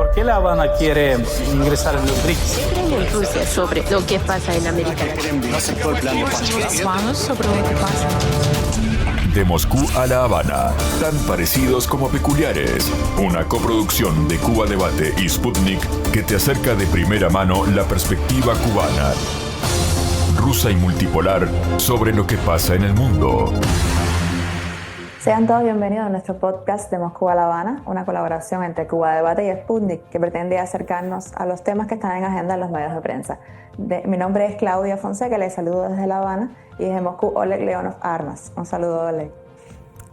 ¿Por qué La Habana quiere ingresar en los BRICS? ¿Qué creen en Rusia sobre lo que pasa en América Latina? No aceptó el plan de paz. Vamos sobre lo que pasa. De Moscú a La Habana, tan parecidos como peculiares. Una coproducción de Cuba Debate y Sputnik que te acerca de primera mano la perspectiva cubana, rusa y multipolar sobre lo que pasa en el mundo. Sean todos bienvenidos a nuestro podcast de Moscú a La Habana, una colaboración entre Cuba Debate y Sputnik que pretende acercarnos a los temas que están en agenda en los medios de prensa. Mi nombre es Claudia Fonseca, les saludo desde La Habana, y desde Moscú, Oleg Leonov Armas. Un saludo, Oleg.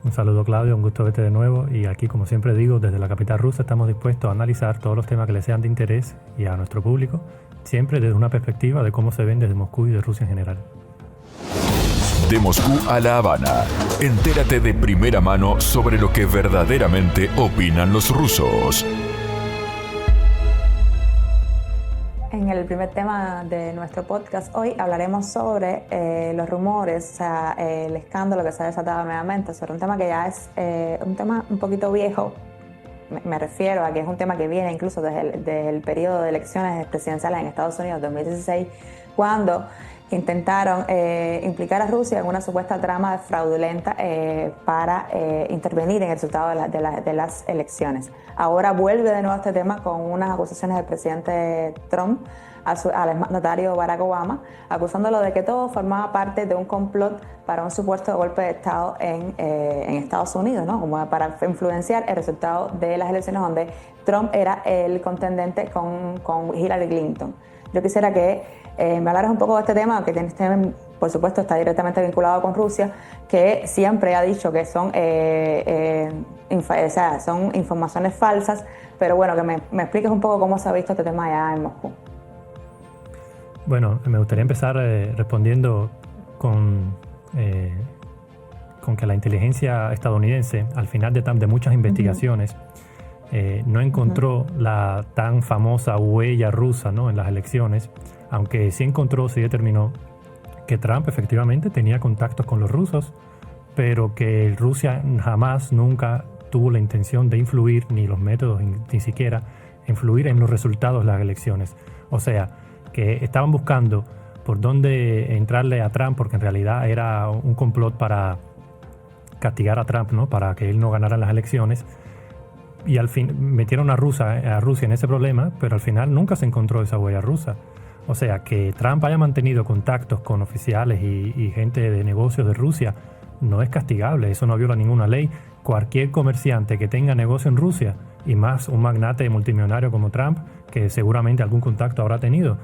Un saludo, Claudio, un gusto verte de nuevo. Y aquí, como siempre digo, desde la capital rusa estamos dispuestos a analizar todos los temas que les sean de interés y a nuestro público, siempre desde una perspectiva de cómo se ven desde Moscú y de Rusia en general. De Moscú a La Habana, entérate de primera mano sobre lo que verdaderamente opinan los rusos. En el primer tema de nuestro podcast hoy hablaremos sobre los rumores, o sea, el escándalo que se ha desatado nuevamente sobre un tema que ya es un tema un poquito viejo. Me refiero a que es un tema que viene incluso desde el periodo de elecciones presidenciales en Estados Unidos 2016, cuando intentaron implicar a Rusia en una supuesta trama fraudulenta para intervenir en el resultado de las elecciones. Ahora vuelve de nuevo este tema con unas acusaciones del presidente Trump al mandatario Barack Obama, acusándolo de que todo formaba parte de un complot para un supuesto golpe de Estado en Estados Unidos, ¿no? Como para influenciar el resultado de las elecciones donde Trump era el contendente con Hillary Clinton. Yo quisiera que me hablaras un poco de este tema, que por supuesto está directamente vinculado con Rusia, que siempre ha dicho que son informaciones falsas, pero bueno, que me expliques un poco cómo se ha visto este tema allá en Moscú. Bueno, me gustaría empezar respondiendo con que la inteligencia estadounidense, al final de muchas investigaciones, no encontró la tan famosa huella rusa, ¿no?, en las elecciones, aunque sí determinó que Trump efectivamente tenía contactos con los rusos, pero que Rusia nunca tuvo la intención de influir, ni los métodos, ni siquiera influir en los resultados de las elecciones. O sea, que estaban buscando por dónde entrarle a Trump, porque en realidad era un complot para castigar a Trump, ¿no?, para que él no ganara las elecciones. Y al fin metieron a Rusia en ese problema, pero al final nunca se encontró esa huella rusa. O sea, que Trump haya mantenido contactos con oficiales y gente de negocios de Rusia no es castigable, eso no viola ninguna ley. Cualquier comerciante que tenga negocio en Rusia, y más un magnate multimillonario como Trump, que seguramente algún contacto habrá tenido,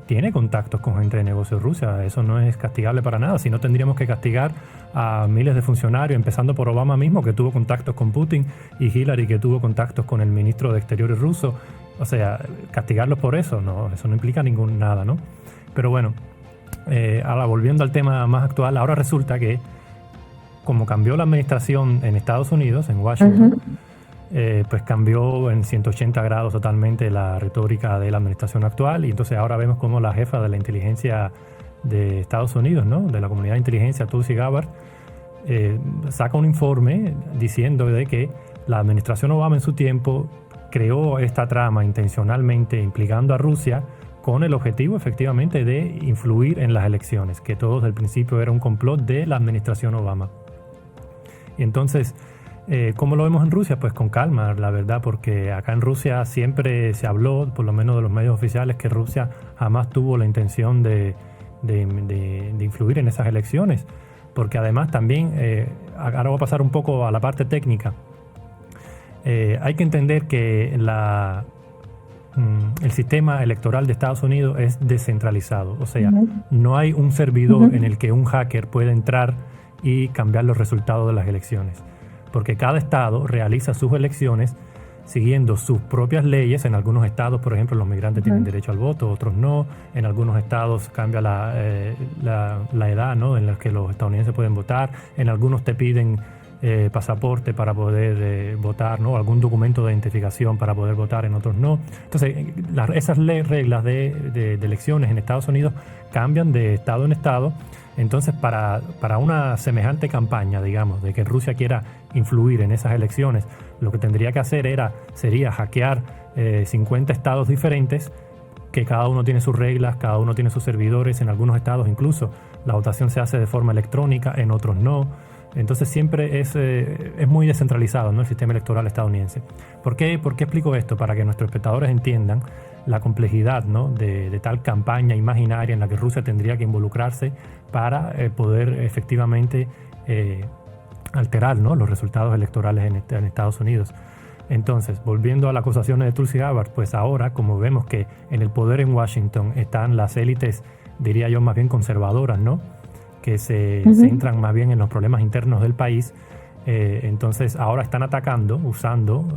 tiene contactos con gente de negocios de Rusia. Eso no es castigable para nada. Si no, tendríamos que castigar a miles de funcionarios, empezando por Obama mismo, que tuvo contactos con Putin, y Hillary, que tuvo contactos con el ministro de Exteriores ruso. O sea, castigarlos por eso no implica nada, ¿no? Pero bueno, ahora volviendo al tema más actual, ahora resulta que como cambió la administración en Estados Unidos, en Washington, pues cambió en 180 grados totalmente la retórica de la administración actual, y entonces ahora vemos como la jefa de la inteligencia de Estados Unidos, ¿no?, de la comunidad de inteligencia, Tulsi Gabbard, saca un informe diciendo de que la administración Obama en su tiempo creó esta trama intencionalmente implicando a Rusia con el objetivo efectivamente de influir en las elecciones, que todo desde el principio era un complot de la administración Obama. Y entonces, ¿cómo lo vemos en Rusia? Pues con calma, la verdad, porque acá en Rusia siempre se habló, por lo menos de los medios oficiales, que Rusia jamás tuvo la intención de influir en esas elecciones, porque además también, ahora voy a pasar un poco a la parte técnica. Hay que entender que el sistema electoral de Estados Unidos es descentralizado, o sea, no hay un servidor en el que un hacker pueda entrar y cambiar los resultados de las elecciones, porque cada estado realiza sus elecciones siguiendo sus propias leyes. En algunos estados, por ejemplo, los migrantes tienen derecho al voto, otros no. En algunos estados cambia la edad, ¿no?, en la que los estadounidenses pueden votar. En algunos te piden pasaporte para poder votar, ¿no?, algún documento de identificación para poder votar, en otros no. Entonces, esas reglas de elecciones en Estados Unidos cambian de estado en estado. Entonces, para una semejante campaña, digamos, de que Rusia quiera influir en esas elecciones, Lo que tendría que hacer sería hackear 50 estados diferentes, que cada uno tiene sus reglas, cada uno tiene sus servidores. En algunos estados incluso la votación se hace de forma electrónica, en otros no. Entonces siempre es muy descentralizado, ¿no?, el sistema electoral estadounidense. ¿Por qué explico esto? Para que nuestros espectadores entiendan la complejidad, ¿no?, de tal campaña imaginaria en la que Rusia tendría que involucrarse para poder efectivamente alterar, ¿no?, los resultados electorales en Estados Unidos. Entonces, volviendo a las acusaciones de Tulsi Gabbard, pues ahora, como vemos que en el poder en Washington están las élites, diría yo, más bien conservadoras, ¿no?, que se centran más bien en los problemas internos del país. Entonces ahora están atacando, usando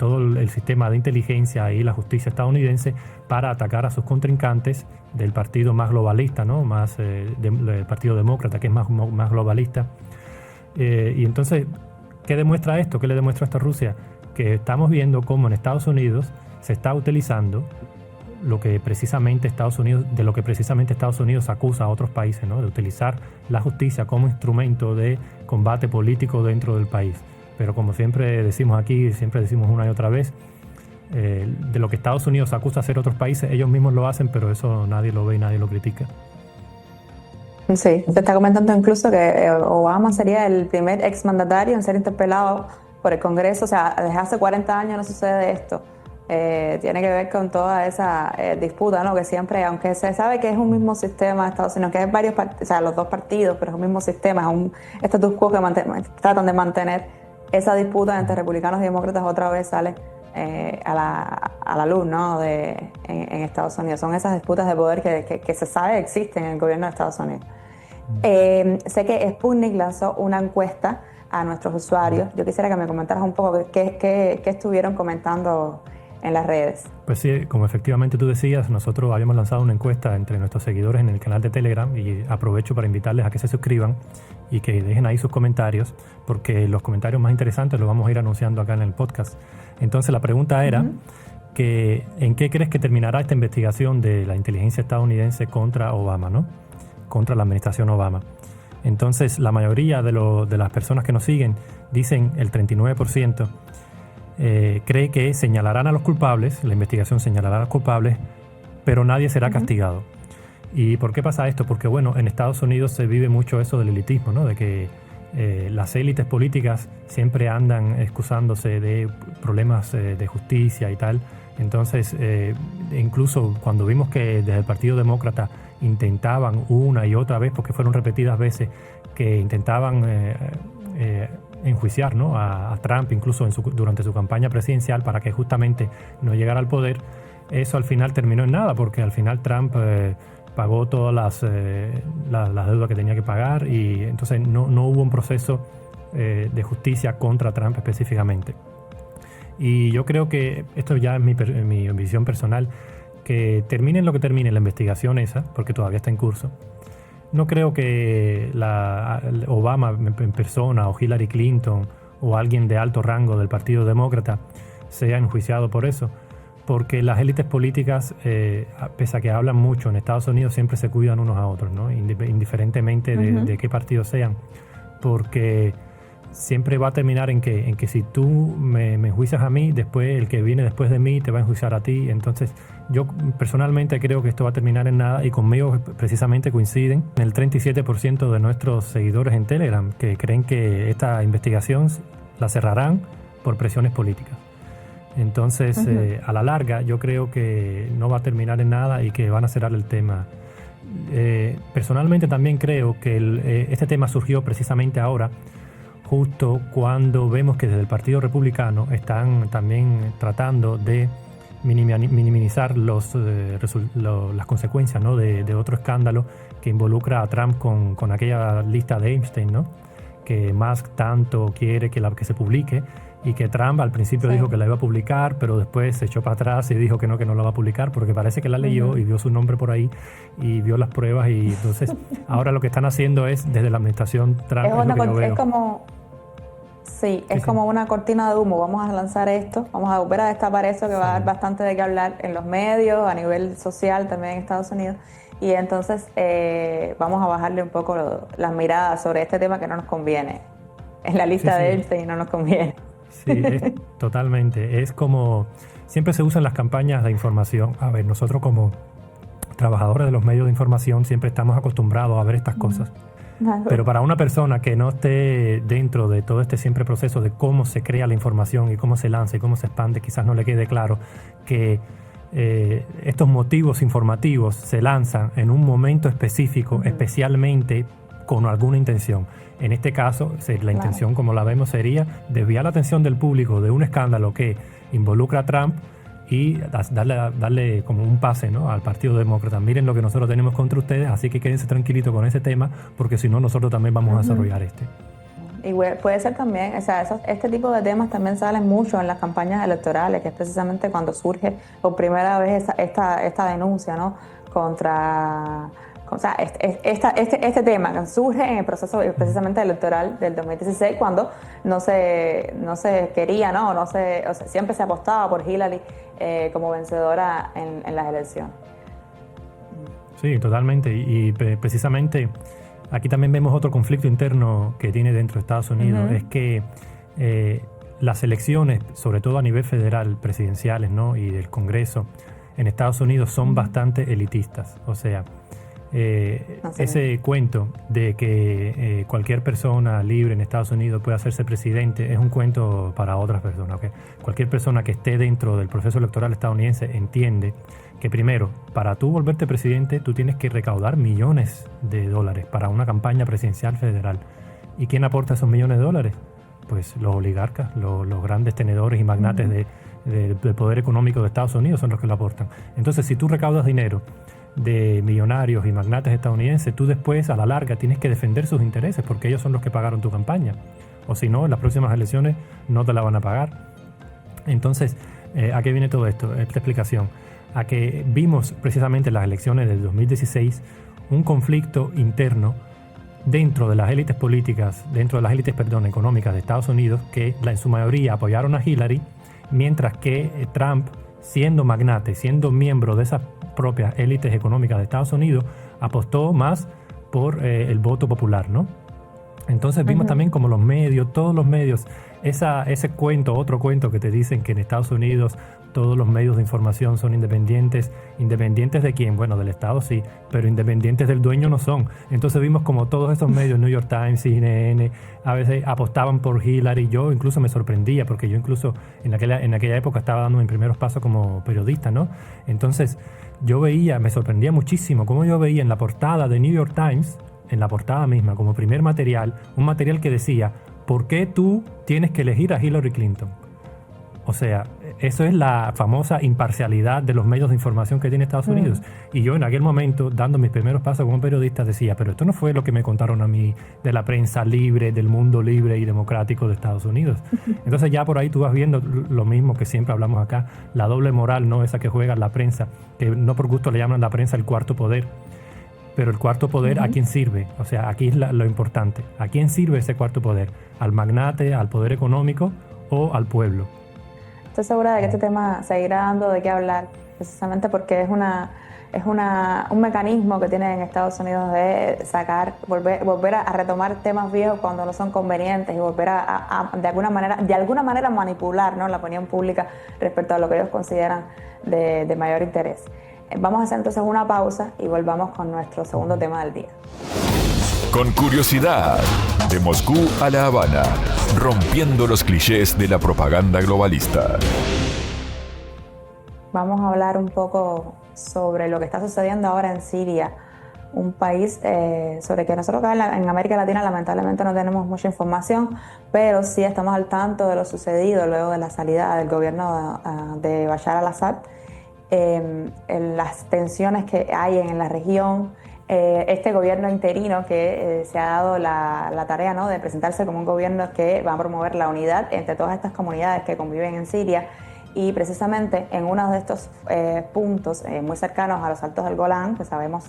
todo el sistema de inteligencia y la justicia estadounidense para atacar a sus contrincantes del partido más globalista, ¿no?, del Partido Demócrata, que es más globalista. Y entonces, ¿qué demuestra esto? ¿Qué le demuestra esto a Rusia? Que estamos viendo cómo en Estados Unidos se está utilizando de lo que precisamente Estados Unidos acusa a otros países, ¿no?, de utilizar la justicia como instrumento de combate político dentro del país. Pero como siempre decimos aquí, siempre decimos una y otra vez, de lo que Estados Unidos acusa a hacer otros países, ellos mismos lo hacen, pero eso nadie lo ve y nadie lo critica. Sí, se está comentando incluso que Obama sería el primer exmandatario en ser interpelado por el Congreso. O sea, desde hace 40 años no sucede esto. Tiene que ver con toda esa disputa, ¿no?, que siempre, aunque se sabe que es un mismo sistema de Estados Unidos, que hay varios o sea, los dos partidos, pero es un mismo sistema, es un status quo que tratan de mantener. Esa disputa entre republicanos y demócratas otra vez sale a la luz, ¿no?, en Estados Unidos. Son esas disputas de poder que se sabe existen en el gobierno de Estados Unidos. Sé que Sputnik lanzó una encuesta a nuestros usuarios. Yo quisiera que me comentaras un poco qué estuvieron comentando en las redes. Pues sí, como efectivamente tú decías, nosotros habíamos lanzado una encuesta entre nuestros seguidores en el canal de Telegram, y aprovecho para invitarles a que se suscriban y que dejen ahí sus comentarios, porque los comentarios más interesantes los vamos a ir anunciando acá en el podcast. Entonces la pregunta era que ¿en qué crees que terminará esta investigación de la inteligencia estadounidense contra Obama, ¿no?, contra la administración Obama? Entonces la mayoría de las personas que nos siguen dicen, el 39%, cree que señalarán a los culpables, la investigación señalará a los culpables, pero nadie será castigado. ¿Y por qué pasa esto? Porque, bueno, en Estados Unidos se vive mucho eso del elitismo, ¿no?, de que las élites políticas siempre andan excusándose de problemas de justicia y tal. Entonces, incluso cuando vimos que desde el Partido Demócrata intentaban una y otra vez, porque fueron repetidas veces, que intentaban enjuiciar, ¿no?, a Trump, incluso durante su campaña presidencial, para que justamente no llegara al poder, eso al final terminó en nada, porque al final Trump pagó todas las deudas que tenía que pagar, y entonces no hubo un proceso de justicia contra Trump específicamente. Y yo creo que esto ya es mi visión personal, que termine lo que termine la investigación esa, porque todavía está en curso. No creo que Obama en persona, o Hillary Clinton, o alguien de alto rango del Partido Demócrata sea enjuiciado por eso, porque las élites políticas, pese a que hablan mucho en Estados Unidos, siempre se cuidan unos a otros, ¿no?, indiferentemente de qué partido sean, porque siempre va a terminar en que si tú me enjuicias a mí, después el que viene después de mí te va a enjuiciar a ti. Entonces yo personalmente creo que esto va a terminar en nada, y conmigo precisamente coinciden el 37% de nuestros seguidores en Telegram, que creen que esta investigación la cerrarán por presiones políticas. Entonces a la larga yo creo que no va a terminar en nada y que van a cerrar el tema. Personalmente también creo que este tema surgió precisamente ahora, justo cuando vemos que desde el Partido Republicano están también tratando de minimizar las consecuencias, ¿no?, de otro escándalo que involucra a Trump con aquella lista de Epstein, ¿no?, que Musk tanto quiere que se publique, y que Trump al principio dijo que la iba a publicar, pero después se echó para atrás y dijo que no la va a publicar, porque parece que la leyó y vio su nombre por ahí y vio las pruebas, y entonces ahora lo que están haciendo es, desde la administración Trump, es como una cortina de humo. Vamos a lanzar esto, vamos a volver a destapar eso, que va a dar bastante de qué hablar en los medios, a nivel social también en Estados Unidos, y entonces vamos a bajarle un poco las miradas sobre este tema que no nos conviene. En la lista de Epstein no nos conviene. Sí, totalmente. Es como siempre se usan las campañas de información. A ver, nosotros como trabajadores de los medios de información siempre estamos acostumbrados a ver estas cosas. Claro. Pero para una persona que no esté dentro de todo este siempre proceso de cómo se crea la información y cómo se lanza y cómo se expande, quizás no le quede claro que estos motivos informativos se lanzan en un momento específico, especialmente con alguna intención. En este caso, la intención, como la vemos, sería desviar la atención del público de un escándalo que involucra a Trump y darle como un pase, ¿no?, al Partido Demócrata. Miren lo que nosotros tenemos contra ustedes, así que quédense tranquilitos con ese tema, porque si no, nosotros también vamos a desarrollar este. Y puede ser también, o sea, este tipo de temas también salen mucho en las campañas electorales, que es precisamente cuando surge por primera vez esta denuncia, ¿no?, contra... O sea, este tema que surge en el proceso precisamente electoral del 2016, cuando no se quería, ¿no? O sea, siempre se apostaba por Hillary como vencedora en las elecciones. Sí, totalmente. Y precisamente aquí también vemos otro conflicto interno que tiene dentro de Estados Unidos. Es que las elecciones, sobre todo a nivel federal, presidenciales, ¿no?, y del Congreso, en Estados Unidos son bastante elitistas. O sea, ese cuento de que cualquier persona libre en Estados Unidos puede hacerse presidente es un cuento para otras personas, ¿okay? Cualquier persona que esté dentro del proceso electoral estadounidense entiende que primero, para tú volverte presidente, tú tienes que recaudar millones de dólares para una campaña presidencial federal. ¿Y quién aporta esos millones de dólares? Pues los oligarcas, los grandes tenedores y magnates del poder económico de Estados Unidos son los que lo aportan. Entonces, si tú recaudas dinero de millonarios y magnates estadounidenses, tú después a la larga tienes que defender sus intereses porque ellos son los que pagaron tu campaña, o si no, en las próximas elecciones no te la van a pagar. Entonces, ¿a qué viene todo esto? Esta explicación, a que vimos precisamente en las elecciones del 2016 un conflicto interno dentro de las élites políticas, económicas de Estados Unidos, que en su mayoría apoyaron a Hillary, mientras que Trump, siendo magnate, siendo miembro de esas propias élites económicas de Estados Unidos, apostó más por el voto popular, ¿no? Entonces vimos también como todos los medios, otro cuento que te dicen que en Estados Unidos todos los medios de información son independientes. ¿Independientes de quién? Bueno, del Estado sí, pero independientes del dueño no son. Entonces vimos como todos esos medios, New York Times, CNN, a veces apostaban por Hillary. Yo incluso me sorprendía, porque yo incluso en aquella época estaba dando mis primeros pasos como periodista, ¿no? Entonces yo me sorprendía muchísimo cómo yo veía en la portada de New York Times, en la portada misma, como primer material, un material que decía: ¿por qué tú tienes que elegir a Hillary Clinton? O sea, eso es la famosa imparcialidad de los medios de información que tiene Estados Unidos. Y yo en aquel momento, dando mis primeros pasos como periodista, decía, pero esto no fue lo que me contaron a mí de la prensa libre, del mundo libre y democrático de Estados Unidos. Entonces ya por ahí tú vas viendo lo mismo que siempre hablamos acá, la doble moral, ¿no?, esa que juega la prensa, que no por gusto le llaman la prensa el cuarto poder. Pero el cuarto poder, ¿a quién sirve? O sea, aquí es lo importante. ¿A quién sirve ese cuarto poder? ¿Al magnate, al poder económico o al pueblo? Estoy segura de que este tema seguirá dando de qué hablar, precisamente porque es un mecanismo que tienen en Estados Unidos de volver a retomar temas viejos cuando no son convenientes y volver a de alguna manera manipular, ¿no?, la opinión pública respecto a lo que ellos consideran de mayor interés. Vamos a hacer entonces una pausa y volvamos con nuestro segundo tema del día. Con curiosidad, de Moscú a La Habana, rompiendo los clichés de la propaganda globalista. Vamos a hablar un poco sobre lo que está sucediendo ahora en Siria, un país sobre que nosotros acá en América Latina lamentablemente no tenemos mucha información, pero sí estamos al tanto de lo sucedido luego de la salida del gobierno de Bashar al-Assad, en las tensiones que hay en la región. Este gobierno interino que se ha dado la tarea, ¿no?, de presentarse como un gobierno que va a promover la unidad entre todas estas comunidades que conviven en Siria, y precisamente en uno de estos puntos muy cercanos a los Altos del Golán, que sabemos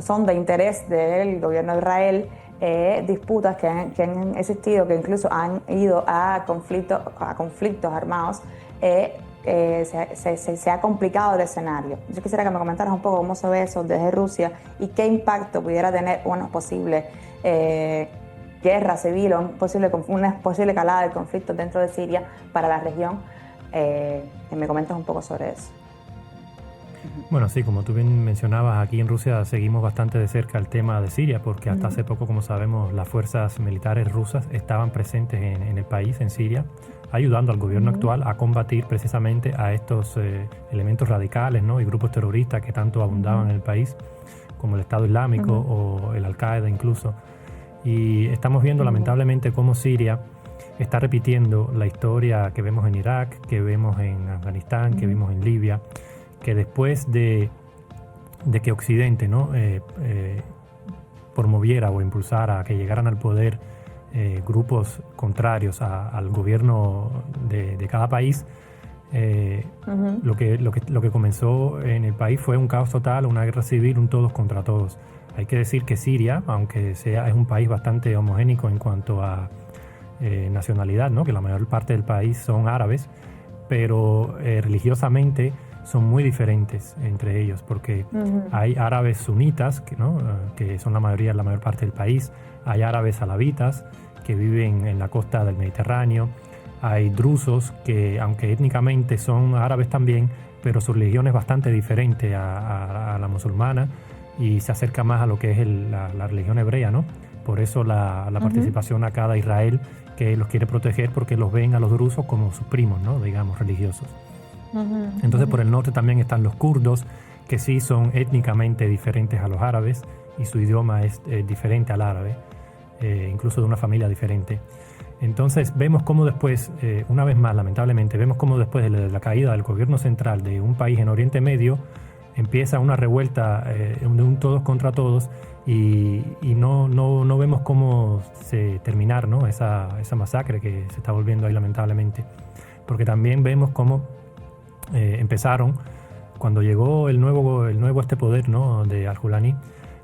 son de interés del gobierno de Israel, disputas que han existido, que incluso han ido a conflictos armados. Se ha complicado el escenario. Yo quisiera que me comentaras un poco cómo se ve eso desde Rusia y qué impacto pudiera tener una posible guerra civil o una posible calada del conflicto dentro de Siria para la región. Que me comentes un poco sobre eso. Bueno, sí, como tú bien mencionabas, aquí en Rusia seguimos bastante de cerca el tema de Siria, porque hasta hace poco, como sabemos, las fuerzas militares rusas estaban presentes en el país, en Siria, ayudando al gobierno actual a combatir precisamente a estos elementos radicales, ¿no? Y grupos terroristas que tanto abundaban en el país, como el Estado Islámico o el Al-Qaeda incluso. Y estamos viendo lamentablemente cómo Siria está repitiendo la historia que vemos en Irak, que vemos en Afganistán, que vimos en Libia, que después de que Occidente, ¿no? Promoviera o impulsara a que llegaran al poder grupos contrarios al gobierno de cada país, lo que comenzó en el país fue un caos total, una guerra civil, un todos contra todos. Hay que decir que Siria, aunque es un país bastante homogénico en cuanto a nacionalidad, ¿no? Que la mayor parte del país son árabes, pero religiosamente son muy diferentes entre ellos, porque hay árabes sunitas, que son la mayor parte del país, hay árabes alavitas que viven en la costa del Mediterráneo, hay drusos que, aunque étnicamente son árabes también, pero su religión es bastante diferente a la musulmana y se acerca más a lo que es la religión hebrea, ¿no? Por eso la participación acá de Israel, que los quiere proteger porque los ven a los drusos como sus primos, ¿no? Digamos, religiosos. Entonces por el norte también están los kurdos, que sí son étnicamente diferentes a los árabes y su idioma es diferente al árabe, incluso de una familia diferente. Entonces vemos cómo después, una vez más lamentablemente, vemos cómo después de la caída del gobierno central de un país en Oriente Medio, empieza una revuelta de un todos contra todos y no vemos cómo se terminar, ¿no? esa masacre que se está volviendo ahí lamentablemente. Porque también vemos cómo empezaron, cuando llegó el nuevo poder, ¿no? de Al-Julani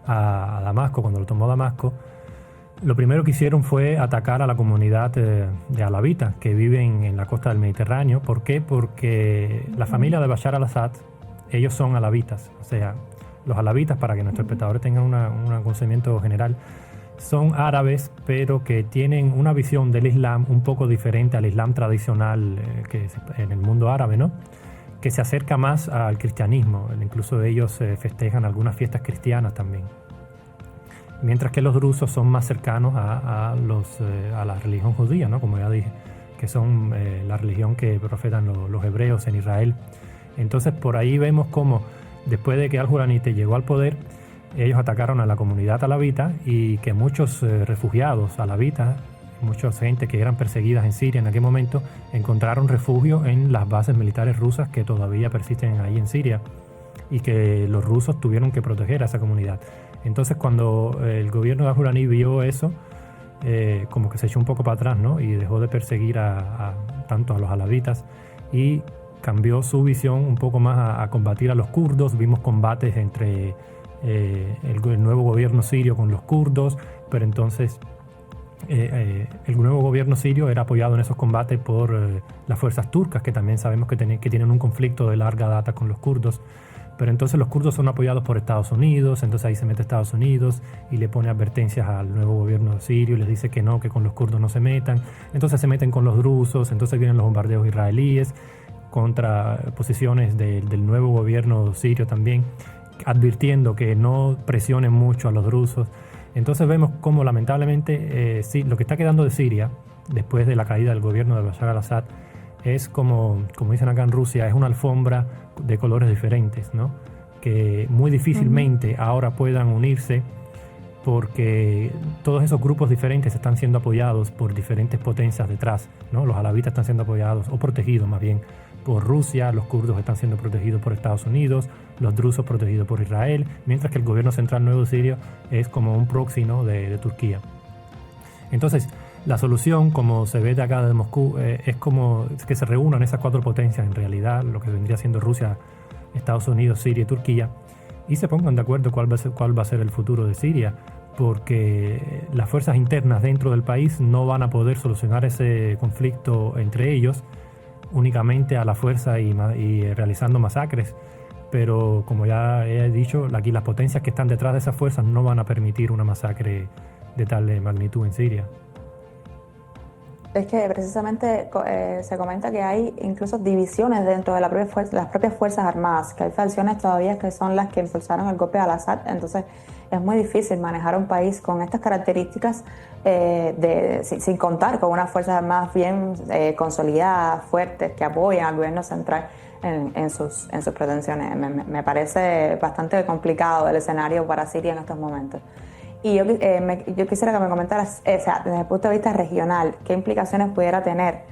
a Damasco, cuando lo tomó Damasco, lo primero que hicieron fue atacar a la comunidad de alavitas que viven en la costa del Mediterráneo. ¿Por qué? Porque la familia de Bashar al-Assad, ellos son alavitas. O sea, los alavitas, para que nuestros espectadores tengan un conocimiento general, son árabes, pero que tienen una visión del Islam un poco diferente al Islam tradicional que es en el mundo árabe, ¿no? Que se acerca más al cristianismo. Incluso ellos festejan algunas fiestas cristianas también. Mientras que los drusos son más cercanos a la religión judía, ¿no? Como ya dije, que son la religión que profetan los hebreos en Israel. Entonces por ahí vemos cómo después de que Al-Julani llegó al poder, ellos atacaron a la comunidad alavita y que muchos refugiados alavitas, mucha gente que eran perseguidas en Siria en aquel momento, encontraron refugio en las bases militares rusas que todavía persisten ahí en Siria y que los rusos tuvieron que proteger a esa comunidad. Entonces cuando el gobierno de Al-Julani vio eso, como que se echó un poco para atrás, ¿no? Y dejó de perseguir tanto a los alavitas y cambió su visión un poco más a combatir a los kurdos. Vimos combates entre el nuevo gobierno sirio con los kurdos, pero entonces el nuevo gobierno sirio era apoyado en esos combates por las fuerzas turcas, que también sabemos que tienen un conflicto de larga data con los kurdos. Pero entonces los kurdos son apoyados por Estados Unidos, entonces ahí se mete Estados Unidos y le pone advertencias al nuevo gobierno sirio, les dice que no, que con los kurdos no se metan. Entonces se meten con los drusos, entonces vienen los bombardeos israelíes contra posiciones del nuevo gobierno sirio también, advirtiendo que no presionen mucho a los drusos. Entonces vemos cómo lamentablemente lo que está quedando de Siria, después de la caída del gobierno de Bashar al-Assad, es como dicen acá en Rusia, es una alfombra de colores diferentes, ¿no? Que muy difícilmente ahora puedan unirse, porque todos esos grupos diferentes están siendo apoyados por diferentes potencias detrás, ¿no? Los alavitas están siendo apoyados, o protegidos más bien, por Rusia, los kurdos están siendo protegidos por Estados Unidos, los drusos protegidos por Israel, mientras que el gobierno central nuevo sirio es como un proxy, ¿no? de Turquía. Entonces, la solución, como se ve de acá de Moscú, es como que se reúnan esas cuatro potencias, en realidad, lo que vendría siendo Rusia, Estados Unidos, Siria y Turquía, y se pongan de acuerdo cuál va a ser el futuro de Siria, porque las fuerzas internas dentro del país no van a poder solucionar ese conflicto entre ellos únicamente a la fuerza y realizando masacres. Pero como ya he dicho, aquí las potencias que están detrás de esas fuerzas no van a permitir una masacre de tal magnitud en Siria. Es que precisamente se comenta que hay incluso divisiones dentro de las propias Fuerzas Armadas, que hay facciones todavía que son las que impulsaron el golpe al Assad. Entonces es muy difícil manejar un país con estas características sin contar con unas Fuerzas Armadas bien consolidadas, fuertes, que apoyan al gobierno central en sus pretensiones. Me parece bastante complicado el escenario para Siria en estos momentos. Y yo quisiera que me comentaras, desde el punto de vista regional, qué implicaciones pudiera tener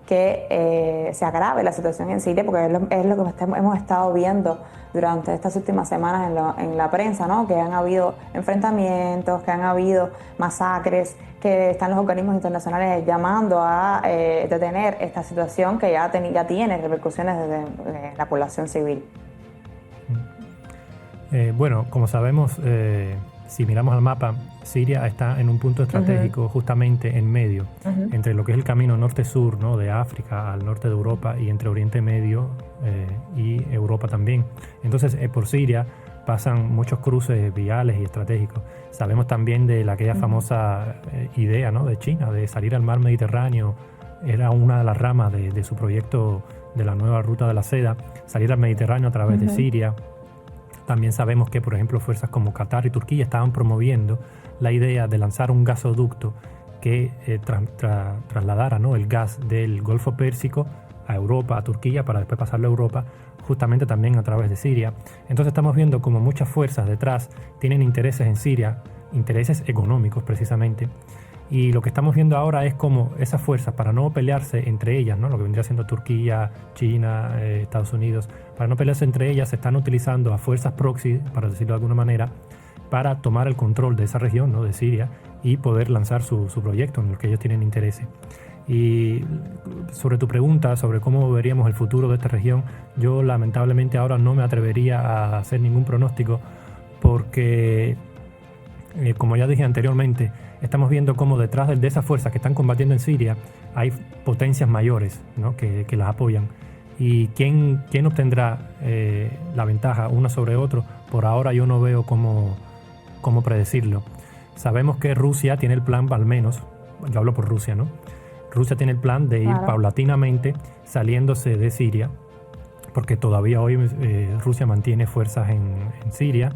que se agrave la situación en Siria, porque es lo que hemos estado viendo durante estas últimas semanas en la prensa, ¿no? Que han habido enfrentamientos, que han habido masacres, que están los organismos internacionales llamando a detener esta situación que ya tiene repercusiones desde la población civil. Bueno, como sabemos, si miramos al mapa, Siria está en un punto estratégico justamente en medio, entre lo que es el camino norte-sur, ¿no? De África al norte de Europa, y entre Oriente Medio y Europa también. Entonces, por Siria pasan muchos cruces viales y estratégicos. Sabemos también de aquella famosa idea, ¿no? De China de salir al mar Mediterráneo. Era una de las ramas de su proyecto de la nueva ruta de la seda, salir al Mediterráneo a través de Siria. También sabemos que, por ejemplo, fuerzas como Qatar y Turquía estaban promoviendo la idea de lanzar un gasoducto que trasladara, ¿no? el gas del Golfo Pérsico a Europa, a Turquía, para después pasarlo a Europa, justamente también a través de Siria. Entonces estamos viendo como muchas fuerzas detrás tienen intereses en Siria, intereses económicos precisamente. Y lo que estamos viendo ahora es como esas fuerzas, para no pelearse entre ellas, ¿no? Lo que vendría siendo Turquía, China, Estados Unidos, para no pelearse entre ellas, se están utilizando a fuerzas proxy, para decirlo de alguna manera, para tomar el control de esa región, ¿no? De Siria, y poder lanzar su proyecto en el que ellos tienen interés. Y sobre tu pregunta sobre cómo veríamos el futuro de esta región, yo lamentablemente ahora no me atrevería a hacer ningún pronóstico, porque como ya dije anteriormente, estamos viendo cómo detrás de esas fuerzas que están combatiendo en Siria hay potencias mayores, ¿no? que las apoyan. ¿Y quién obtendrá la ventaja una sobre otro? Por ahora yo no veo cómo predecirlo. Sabemos que Rusia tiene el plan, al menos, yo hablo por Rusia, ¿no? Rusia tiene el plan de ir paulatinamente saliéndose de Siria, porque todavía hoy Rusia mantiene fuerzas en Siria,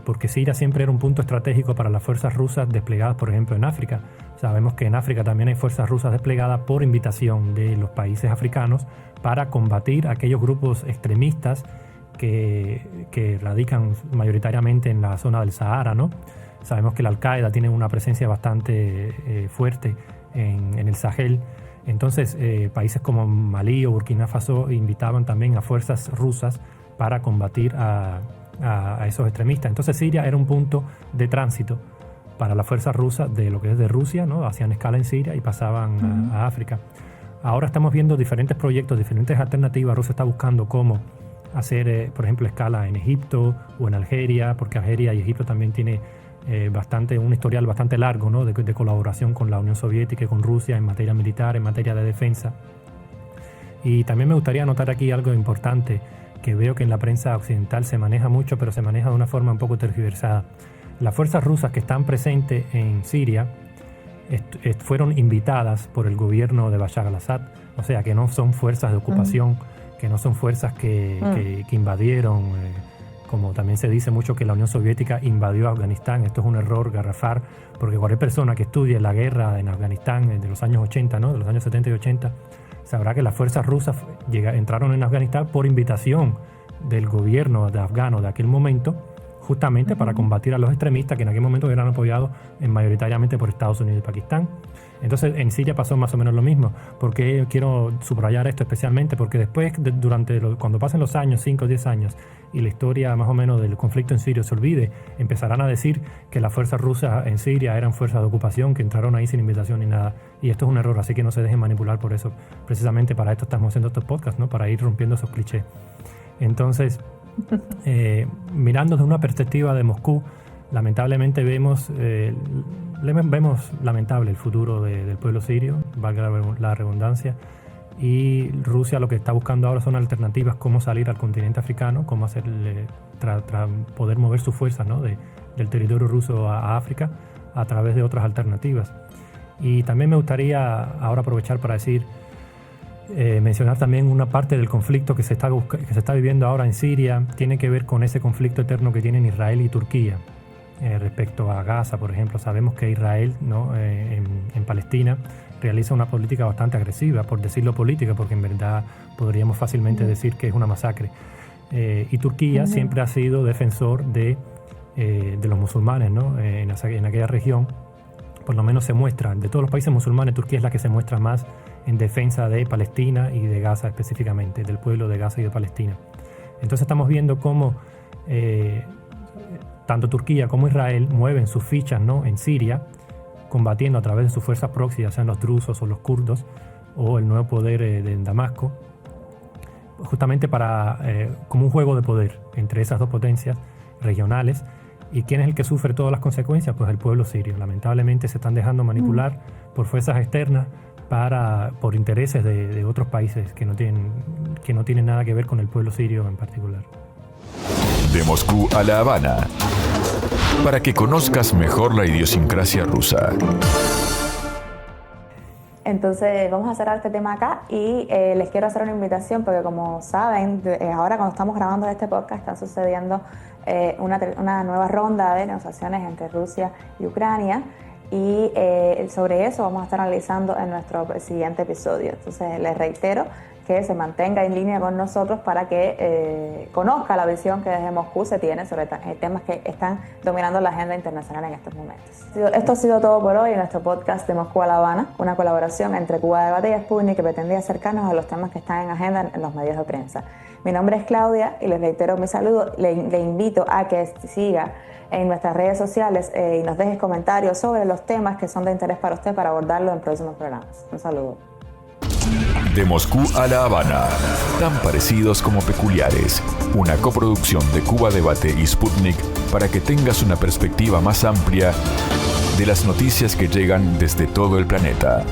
porque Siria siempre era un punto estratégico para las fuerzas rusas desplegadas, por ejemplo, en África. Sabemos que en África también hay fuerzas rusas desplegadas por invitación de los países africanos para combatir aquellos grupos extremistas que radican mayoritariamente en la zona del Sahara, ¿no? Sabemos que la Al-Qaeda tiene una presencia bastante fuerte en el Sahel. Entonces, países como Malí o Burkina Faso invitaban también a fuerzas rusas para combatir a esos extremistas. Entonces Siria era un punto de tránsito para las fuerzas rusas de lo que es de Rusia, ¿no? Hacían escala en Siria y pasaban a África. Ahora estamos viendo diferentes proyectos, diferentes alternativas. Rusia está buscando cómo hacer, por ejemplo, escala en Egipto o en Algeria, porque Algeria y Egipto también tiene un historial bastante largo, ¿no? de colaboración con la Unión Soviética y con Rusia en materia militar, en materia de defensa. Y también me gustaría anotar aquí algo importante, que veo que en la prensa occidental se maneja mucho, pero se maneja de una forma un poco tergiversada. Las fuerzas rusas que están presentes en Siria fueron invitadas por el gobierno de Bashar al-Assad, o sea que no son fuerzas de ocupación, que no son fuerzas que invadieron, como también se dice mucho que la Unión Soviética invadió Afganistán. Esto es un error garrafal, porque cualquier persona que estudie la guerra en Afganistán de los años 80, ¿no? De los años 70 y 80, sabrá que las fuerzas rusas entraron en Afganistán por invitación del gobierno afgano de aquel momento, justamente para combatir a los extremistas que en aquel momento eran apoyados mayoritariamente por Estados Unidos y Pakistán. Entonces en Siria pasó más o menos lo mismo. Porque quiero subrayar esto especialmente, porque después, cuando pasen los años, 5 o 10 años, y la historia más o menos del conflicto en Siria se olvide, empezarán a decir que las fuerzas rusas en Siria eran fuerzas de ocupación, que entraron ahí sin invitación ni nada. Y esto es un error, así que no se dejen manipular por eso. Precisamente para esto estamos haciendo estos podcasts, ¿no? Para ir rompiendo esos clichés. Entonces, mirando desde una perspectiva de Moscú, lamentablemente vemos lamentable el futuro del pueblo sirio, valga la redundancia. Y Rusia lo que está buscando ahora son alternativas, cómo salir al continente africano, cómo hacerle poder mover sus fuerzas, ¿no? del territorio ruso a África, a través de otras alternativas. Y también me gustaría ahora aprovechar para mencionar también una parte del conflicto que se está viviendo ahora en Siria. Tiene que ver con ese conflicto eterno que tienen Israel y Turquía. Respecto a Gaza, por ejemplo, sabemos que Israel, ¿no? en Palestina realiza una política bastante agresiva, por decirlo política, porque en verdad podríamos fácilmente decir que es una masacre. Y Turquía siempre ha sido defensor de los musulmanes, ¿no? en aquella región. Por lo menos se muestra, de todos los países musulmanes, Turquía es la que se muestra más en defensa de Palestina y de Gaza específicamente, del pueblo de Gaza y de Palestina. Entonces estamos viendo cómo tanto Turquía como Israel mueven sus fichas, ¿no? en Siria, combatiendo a través de sus fuerzas proxy, ya sean los drusos o los kurdos, o el nuevo poder de Damasco, justamente como un juego de poder entre esas dos potencias regionales. ¿Y quién es el que sufre todas las consecuencias? Pues el pueblo sirio. Lamentablemente se están dejando manipular por fuerzas externas por intereses de otros países que no tienen nada que ver con el pueblo sirio en particular. De Moscú a La Habana, para que conozcas mejor la idiosincrasia rusa. Entonces vamos a cerrar este tema acá y les quiero hacer una invitación porque, como saben, ahora cuando estamos grabando este podcast está sucediendo una nueva ronda de negociaciones entre Rusia y Ucrania, y sobre eso vamos a estar analizando en nuestro siguiente episodio. Entonces les reitero que se mantenga en línea con nosotros para que conozca la visión que desde Moscú se tiene sobre temas que están dominando la agenda internacional en estos momentos. Esto ha sido todo por hoy en nuestro podcast de Moscú a La Habana, una colaboración entre Cuba Debate y Sputnik que pretendía acercarnos a los temas que están en agenda en los medios de prensa. Mi nombre es Claudia y les reitero mi saludo. Le invito a que siga en nuestras redes sociales y nos dejes comentarios sobre los temas que son de interés para usted para abordarlo en próximos programas. Un saludo. De Moscú a La Habana, tan parecidos como peculiares. Una coproducción de Cuba Debate y Sputnik para que tengas una perspectiva más amplia de las noticias que llegan desde todo el planeta.